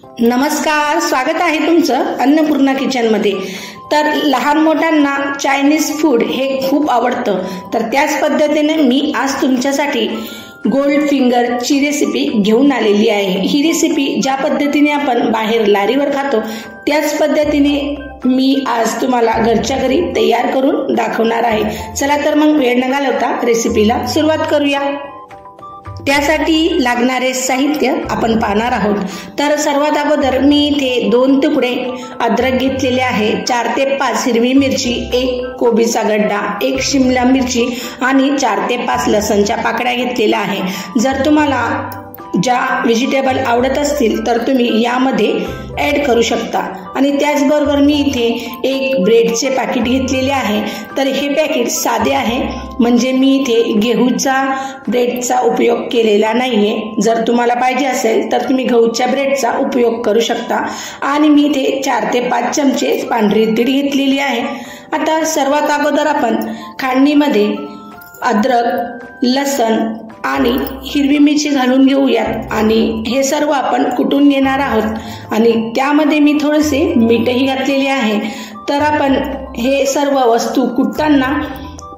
नमस्कार, स्वागत आहे तुमचं अन्नपूर्णा किचनमध्ये। तर लहान मोठ्यांना चायनीज फूड हे खूप आवडतं, तर त्याच पद्धतीने मी आज तुमच्यासाठी गोल्ड फिंगरची रेसिपी घेऊन आलेली आहे। ही रेसिपी ज्या पद्धतीने आपण बाहेर लारीवर खातो त्याच पद्धतीने मी आज तुम्हाला घरच्या घरी तयार करून दाखवणार आहे। चला तर मग वेळ न घालवता रेसिपीला सुरुवात करूया। त्यासाठी लागणारे साहित्य आपण पाहणार आहोत। तर सर्वात अगोदर मी इथे 2 तुकडे अद्रक घेतलेले आहे, 4 ते 5 हिरवी मिरची, 1 कोबीचा गड्डा, 1 शिमला मिरची आणि 4 ते 5 लसणच्या पाकळ्या घेतलेल्या आहे। जर तुम्हाला ज्या व्हेजिटेबल आवडत असतील तर तुम्ही यामध्ये ऍड करू शकता। आणि त्याचबरोबर मी इथे 1 ब्रेडचे पॅकेट घेतलेले आहे। तर हे पॅकेट साधे आहे, म्हणजे मी इथे गहूचा ब्रेडचा उपयोग केलेला नाहीये। जर तुम्हाला पाहिजे असेल तर तुम्ही गहूच्या ब्रेडचा उपयोग करू शकता। आणि मी इथे 4 ते 5 चमचे पांढरी तीळ घेतलेली आहे। आता सर्वात अगोदर आपण खांडणीमध्ये अद्रक, लसण आणि हिरवी मिरची घालून घेऊयात आणि हे सर्व आपण कुटून घेणार आहोत। आणि त्यामध्ये मी थोडेसे मीठही घातलेले आहे। तर आपण हे सर्व वस्तू कुटताना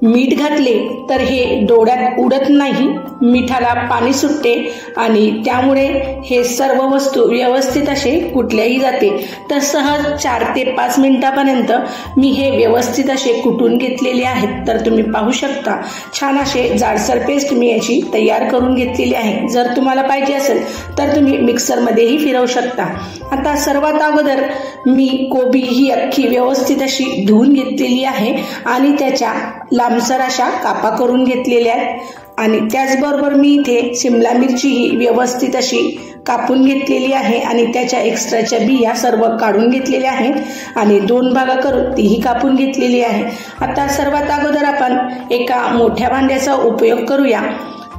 मीठ घातले तर हे डोळ्यात उडत नाही, मिठाला पाणी सुटते आणि त्यामुळे हे सर्व वस्तू व्यवस्थित असे कुटल्याही जाते। तर सहज 4 ते 5 मिनिटापर्यंत मी हे व्यवस्थित असे कुटून घेतलेले आहेत। तर तुम्ही पाहू शकता छान असे जाडसर पेस्ट मी याची तयार करून घेतलेली आहे। जर तुम्हाला पाहिजे असेल तर तुम्ही मिक्सरमध्येही फिरवू शकता। आता सर्वात अगोदर मी कोबी ही अख्खी व्यवस्थित अशी धुवून घेतलेली आहे आणि त्याच्या लांबसर अशा कापा करून घेतलेल्या आहेत। आणि त्याचबरोबर मी इथे शिमला मिरची ही व्यवस्थित अशी कापून घेतलेली आहे आणि त्याच्या एक्स्ट्राच्या बिया सर्व काढून घेतलेल्या आहेत आणि 2 भाग करून तीही कापून घेतलेली आहे। आता सर्वात अगोदर आपण एका मोठ्या भांड्याचा उपयोग करूया।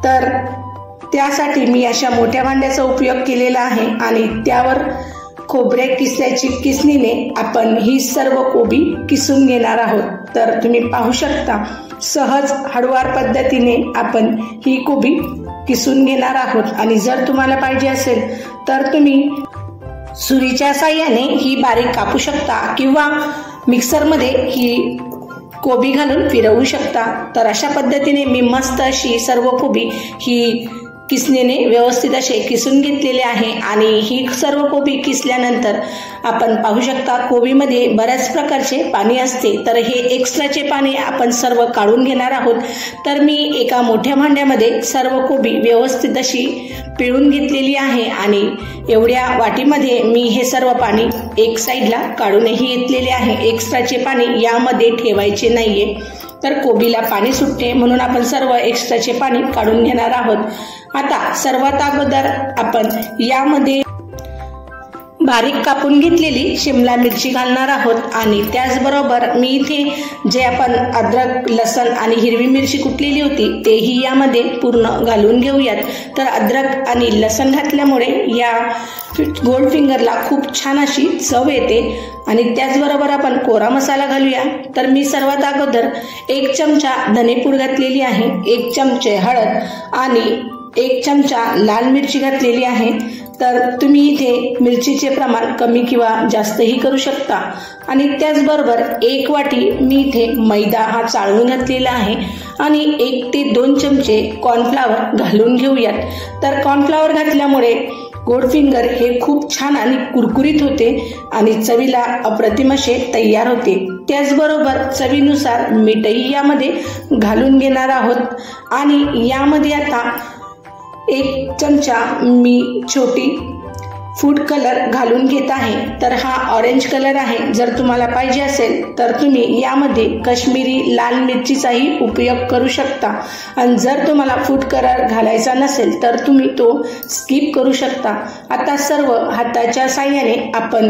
तर त्यासाठी मी अशा मोठ्या भांड्याचा उपयोग केलेला आहे आणि त्यावर खोबऱ्या किसल्याची किसणीने आपण ही सर्व कोबी किसून घेणार आहोत। तर तुम्ही पाहू शकता सहज हळूवार पद्धतीने आपण ही कोबी किसून घेणार आहोत। आणि जर तुम्हाला पाहिजे असेल तर तुम्ही सुरीच्या साहाय्याने ही बारीक कापू शकता किंवा मिक्सरमध्ये ही कोबी घालून फिरवू शकता। तर अशा पद्धतीने मी मस्त अशी सर्व कोबी ही किसणीने व्यवस्थित असे किसून घेतलेले आहे। आणि ही सर्व कोबी किसल्यानंतर आपण पाहू शकता कोबीमध्ये बऱ्याच प्रकारचे पाणी असते, तर हे एक्स्ट्राचे पाणी आपण सर्व काढून घेणार आहोत। तर मी एका मोठ्या भांड्यामध्ये सर्व कोबी व्यवस्थित अशी पिळून घेतलेली आहे आणि एवढ्या वाटीमध्ये मी हे सर्व पाणी एक साईडला काढूनही घेतलेले आहे। एक्स्ट्राचे पाणी यामध्ये ठेवायचे नाहीये, तर कोबीला पाणी सुटते म्हणून आपण सर्व एक्स्ट्राचे पाणी काढून घेणार आहोत। आता सर्वात अगोदर आपण यामध्ये बारीक कापून घेतलेली शिमला मिरची घालणार आहोत आणि त्याचबरोबर मी इथे जे आपण अद्रक, लसण आणि हिरवी मिरची कुटलेली होती तेही यामध्ये पूर्ण घालून घेऊयात। तर अद्रक आणि लसण घातल्यामुळे या गोल्ड फिंगरला खूप छान अशी चव येते। आणि त्याचबरोबर आपण कोरा मसाला घालूया। तर मी सर्वात अगोदर 1 चमचा धनेपूड घातलेली आहे, 1 चमचे हळद आणि 1 चमचा लाल मिरची घातलेली आहे। तर तुम्ही इथे मिरचीचे प्रमाण कमी किंवा जास्तही करू शकता। आणि त्याचबरोबर 1 वाटी मी इथे मैदा हा चाळून घातलेला आहे आणि 1 ते 2 चमचे कॉर्नफ्लॉवर घालून घेऊयात। तर कॉर्नफ्लॉवर घातल्यामुळे गोल्ड फिंगर हे खूप छान आणि कुरकुरीत होते आणि चवीला अप्रतिम असे तयार होते। त्याचबरोबर चवीनुसार मीठही यामध्ये घालून घेणार आहोत। आणि यामध्ये आता 1 चमचा मी छोटी फूड कलर घालून घेत आहे। तर हा ऑरेंज कलर आहे। जर तुम्हाला पाहिजे असेल तर तुम्ही यामध्ये काश्मीरी लाल मिरचीचाही उपयोग करू शकता। आणि जर तुम्हाला फूड कलर घालायचा नसेल तर तुम्ही तो स्किप करू शकता। आता सर्व हाताच्या साहाय्याने आपण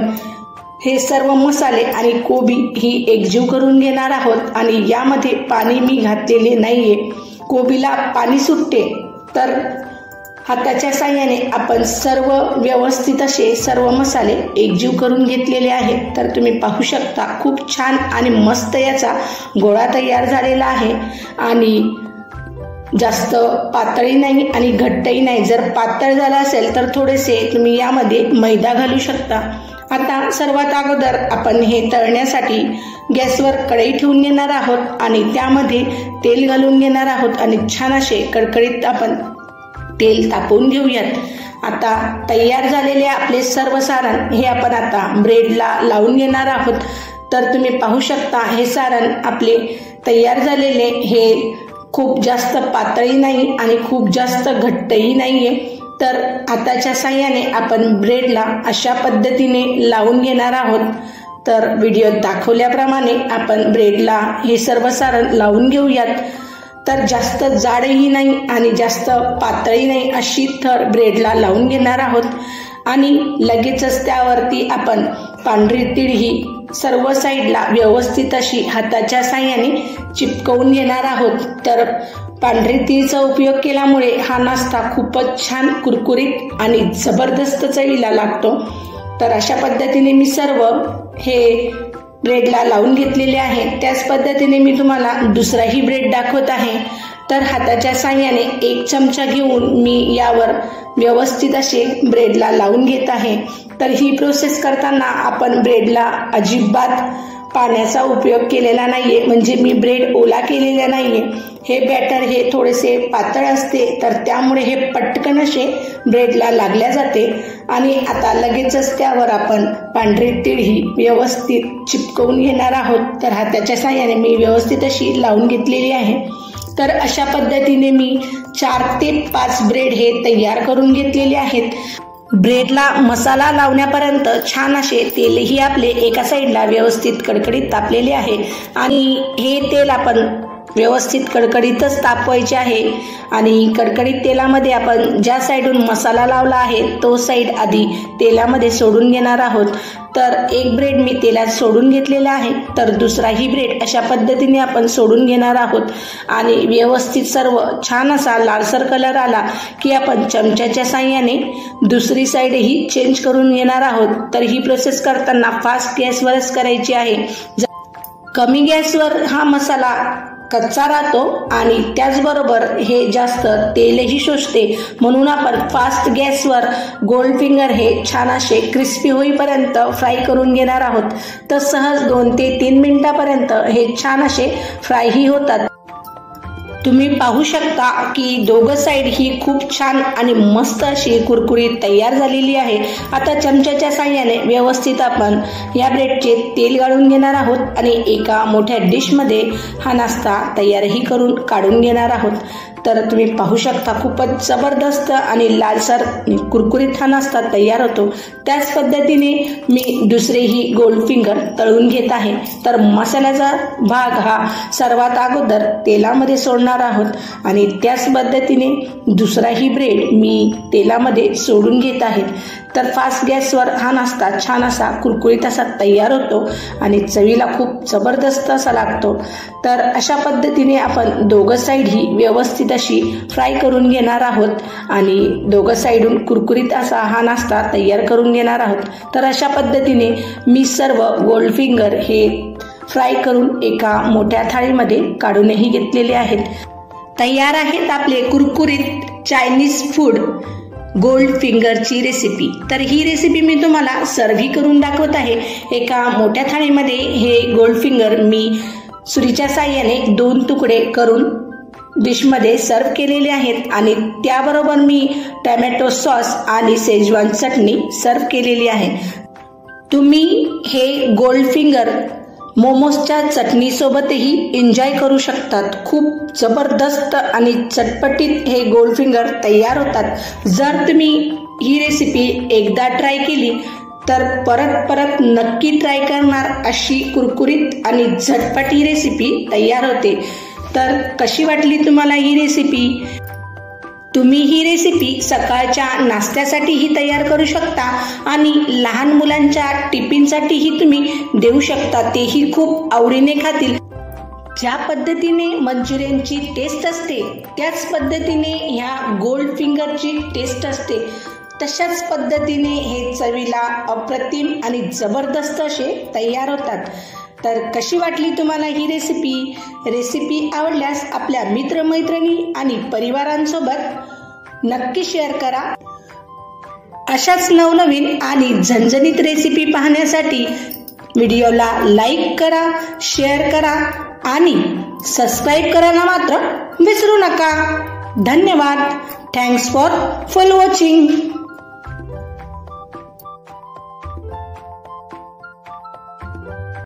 हे सर्व मसाले आणि कोबी ही एकजीव करून घेणार आहोत। आणि यामध्ये पाणी मी घातलेले नाहीये, कोबीला पाणी सुटते। तर हाताच्या साहाय्याने आपण सर्व व्यवस्थित असे सर्व मसाले एकजीव करून घेतलेले आहेत। तर तुम्ही पाहू शकता खूप छान आणि मस्त याचा गोळा तयार झालेला आहे। आणि जास्त पातळी नाही आणि घट्टही नाही. जर पातळ झाला असेल तर थोडेसे तुम्ही यामध्ये मैदा घालू शकता. आता सर्वात अगोदर आपण हे तळण्यासाठी गॅसवर कढई ठेवून घेणार आहोत आणि त्यामध्ये तेल घालून घेणार आहोत आणि छान असे कडकडीत आपण तेल तापवून घेऊयात. आता तयार झालेले आपले सर्व सारण हे आपण आता ब्रेडला लावून घेणार आहोत. तर तुम्ही पाहू शकता हे सारण आपले तयार झालेले हे खूप जास्त पातळी नाही आणि खूप जास्त घट्टही नाहीये. तर हाताच्या साह्याने आपण ब्रेडला अशा पद्धतीने लावून घेणार आहोत. तर व्हिडिओत दाखवल्याप्रमाणे आपण ब्रेडला हे सर्व सारण लावून घेऊयात. तर जास्त जाडही नाही आणि जास्त पातळी नाही अशी थर ब्रेडला लावून घेणार आहोत आणि लगेचच त्यावरती आपण पांढरी तीळ ही सर्व साईडला व्यवस्थित अशी हाताच्या साह्याने चिपकवून घेणार आहोत. तर पांढरी तीळचा उपयोग केल्यामुळे हा नाश्ता खूपच छान कुरकुरीत आणि जबरदस्त चवीला लागतो. तर अशा पद्धतीने मी सर्व हे ब्रेडला लावून घेतलेले आहे. त्याच पद्धतीने मी तुम्हाला दुसराही ब्रेड दाखवत आहे. तर हाताच्या साह्याने 1 चमचा घेऊन मी यावर व्यवस्थित असे ब्रेडला लावून घेत आहे. तर ही प्रोसेस करताना आपण ब्रेडला अजिबात पाण्याचा उपयोग केलेला नाहीये, म्हणजे मी ब्रेड ओला केलेला नाहीये. हे बॅटर हे थोडेसे पातळ असते तर त्यामुळे हे पटकन असे ब्रेडला लागल्या जाते. आणि आता लगेचच त्यावर आपण पांढरी तीळ ही व्यवस्थित चिपकवून घेणार आहोत. तर हाताच्या साह्याने मी व्यवस्थित अशी लावून घेतलेली आहे. तर अशा पद्धतीने मी 4 ते 5 ब्रेड हे तयार करून घेतलेले आहेत. ब्रेडला मसाला लावण्यापर्यंत छान असे तेलही आपले एका साईडला व्यवस्थित कडकडीत तापलेले आहे आणि हे तेल आपण व्यवस्थित कडकडीतच तापवायचे आहे. आणि कडकडीत तेलामध्ये आपण ज्या साईडून मसाला लावला आहे तो साईड आधी तेलामध्ये सोडून घेणार आहोत. तर एक ब्रेड मी तेलात सोडून घेतलेला आहे, तर दुसराही ब्रेड अशा पद्धतीने आपण सोडून घेणार आहोत. आणि व्यवस्थित सर्व छान असा लालसर कलर आला की आपण चमच्याच्या साह्याने दुसरी साईडही चेंज करून घेणार आहोत. तर ही प्रोसेस करताना फास्ट गॅसवरच करायची आहे. कमी गॅसवर हा मसाला कच्चा राहतो आणि त्याचबरोबर हे जास्त तेलही शोषते, म्हणून आपण फास्ट गॅसवर गोल्ड फिंगर हे छान असे क्रिस्पी होईपर्यंत फ्राय करून घेणार आहोत. तर सहज 2 ते 3 मिनिटापर्यंत हे छान असे फ्रायही होतात. तुम्ही पाहू शकता की दोघं साईड ही खूप छान आणि मस्त अशी कुरकुरीत तयार झालेली आहे. आता चमच्याच्या साह्याने व्यवस्थित आपण या ब्रेडचे तेल गाळून घेणार आहोत आणि एका मोठ्या डिशमध्ये हा नाश्ता तयारही करून काढून घेणार आहोत. तर तुम्ही पाहू शकता खूपच जबरदस्त आणि लालसर कुरकुरीत हा नाश्ता तयार होतो. त्याच पद्धतीने मी दुसरेही गोल्ड फिंगर तळून घेत आहे. तर मसाल्याचा भाग हा सर्वात अगोदर तेलामध्ये सोडणार आहोत आणि त्याच पद्धतीने दुसराही ब्रेड मी तेलामध्ये सोडून घेत आहे. तर फास्ट गॅसवर हा नाश्ता छान असा कुरकुरीत असा तयार होतो आणि चवीला खूप जबरदस्त असा लागतो. तर अशा पद्धतीने आपण दोघं साईड ही व्यवस्थित अशी फ्राय करून घेणार आहोत आणि दोघं साईडून कुरकुरीत असा हा नाश्ता तयार करून घेणार आहोत. तर अशा पद्धतीने मी सर्व गोल्ड फिंगर हे फ्राय करून एका मोठ्या थाळीमध्ये काढूनही घेतलेले आहेत. तयार आहेत आपले कुरकुरीत चायनीज फूड गोल्ड फिंगरची रेसिपी. तर ही रेसिपी मी तुम्हाला सर्व्ह करून दाखवत आहे. एका मोठ्या थाळीमध्ये हे गोल्ड फिंगर मी सुरीच्या साह्याने 2 तुकडे करून डिशमध्ये सर्व्ह केलेले आहेत आणि त्याबरोबर मी टोमॅटो सॉस आणि शेजवान चटणी सर्व्ह केलेली आहे. तुम्ही हे गोल्ड फिंगर मोमोजच्या चटणीसोबतही एन्जॉय करू शकतात. खूप जबरदस्त आणि चटपटीत हे गोल्ड फिंगर तयार होतात. जर तुम्ही ही रेसिपी एकदा ट्राय केली तर परत परत नक्की ट्राय करणार अशी कुरकुरीत आणि झटपट ही रेसिपी तयार होते. तर कशी वाटली तुम्हाला ही रेसिपी? तुम्ही ही रेसिपी सकाळच्या नाश्त्यासाठीही तयार करू शकता आणि लहान मुलांच्या टिफिनसाठीही तुम्ही देऊ शकता. तेही खूप आवडीने खातील. ज्या पद्धतीने मंचुरियनची टेस्ट असते त्याच पद्धतीने ह्या गोल्ड फिंगरची टेस्ट असते. तशाच पद्धतीने हे चवीला अप्रतिम आणि जबरदस्त असे तयार होतात. तर कशी वाटली तुम्हाला ही रेसिपी आवडल्यास आपल्या मित्रमैत्रिणी आणि परिवारांसोबत नक्की शेअर करा। अशाच नवनवीन आणि झणझणीत रेसिपी पाहण्यासाठी व्हिडिओला लाईक करा, शेअर करा आणि सबस्क्राईब करायला मात्र विसरू नका। धन्यवाद। Thanks for watching.